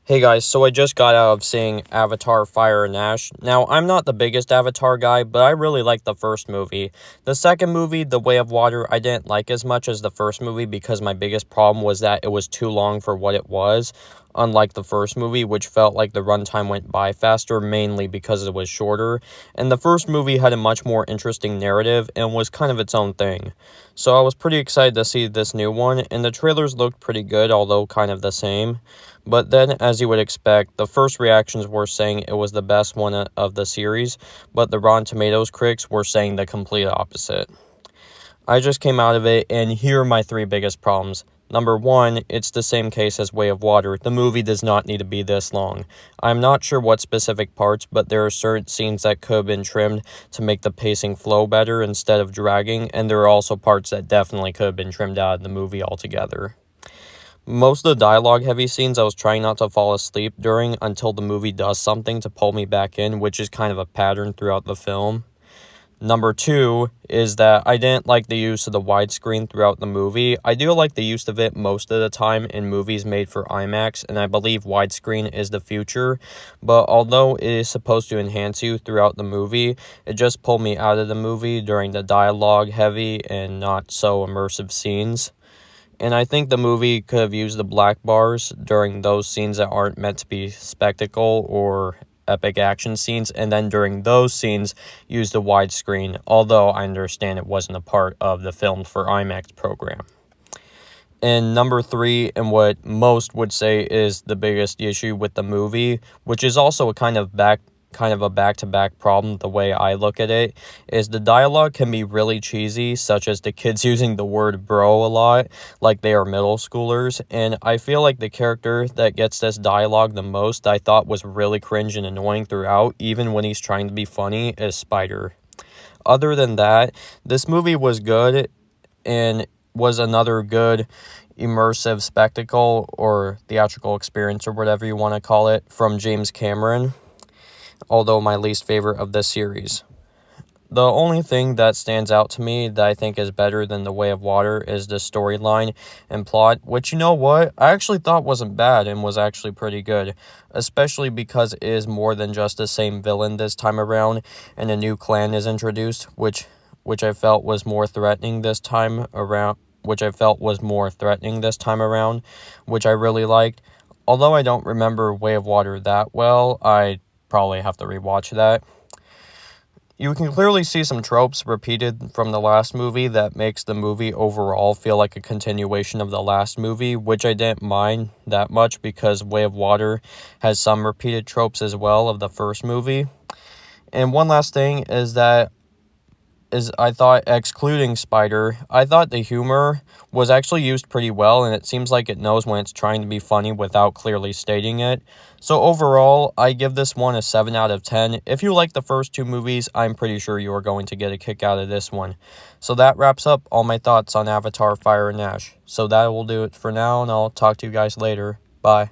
Hey guys, so I just got out of seeing Avatar Fire and Ash. Now, I'm not the biggest Avatar guy, but I really liked the first movie. The second movie, The Way of Water, I didn't like as much as the first movie because my biggest problem was that it was too long for what it was, unlike the first movie, which felt like the runtime went by faster, mainly because it was shorter. And the first movie had a much more interesting narrative and was kind of its own thing. So I was pretty excited to see this new one, and the trailers looked pretty good, although kind of the same. But then, as you would expect, the first reactions were saying it was the best one of the series, but the Rotten Tomatoes critics were saying the complete opposite. I just came out of it, and here are my three biggest problems. Number one, it's the same case as Way of Water. The movie does not need to be this long. I'm not sure what specific parts, but there are certain scenes that could have been trimmed to make the pacing flow better instead of dragging, and there are also parts that definitely could have been trimmed out of the movie altogether. Most of the dialogue-heavy scenes I was trying not to fall asleep during until the movie does something to pull me back in, which is kind of a pattern throughout the film. Number two is that I didn't like the use of the widescreen throughout the movie. I do like the use of it most of the time in movies made for IMAX, and I believe widescreen is the future, but although it is supposed to enhance you throughout the movie, it just pulled me out of the movie during the dialogue-heavy and not so immersive scenes. And I think the movie could have used the black bars during those scenes that aren't meant to be spectacle or epic action scenes, and then during those scenes use the widescreen, although I understand it wasn't a part of the Filmed for IMAX program. And number three, and what most would say is the biggest issue with the movie, which is also a kind of a back-to-back problem the way I look at it, is the dialogue can be really cheesy, such as the kids using the word bro a lot, like they are middle schoolers, and I feel like the character that gets this dialogue the most I thought was really cringe and annoying throughout, even when he's trying to be funny, is Spider. Other than that, this movie was good, and was another good immersive spectacle, or theatrical experience, or whatever you want to call it, from James Cameron, although my least favorite of this series. The only thing that stands out to me that I think is better than The Way of Water is the storyline and plot, which, you know what, I actually thought wasn't bad and was actually pretty good, especially because it is more than just the same villain this time around, and a new clan is introduced, which I felt was more threatening this time around, which I really liked. Although I don't remember Way of Water that well, I probably have to rewatch that. You can clearly see some tropes repeated from the last movie that makes the movie overall feel like a continuation of the last movie, which I didn't mind that much because Way of Water has some repeated tropes as well of the first movie. And one last thing is I thought, excluding Spider, I thought the humor was actually used pretty well, and it seems like it knows when it's trying to be funny without clearly stating it. So overall, I give this one a 7 out of 10. If you like the first two movies, I'm pretty sure you are going to get a kick out of this one. So that wraps up all my thoughts on Avatar Fire and Ash. So that will do it for now, and I'll talk to you guys later. Bye.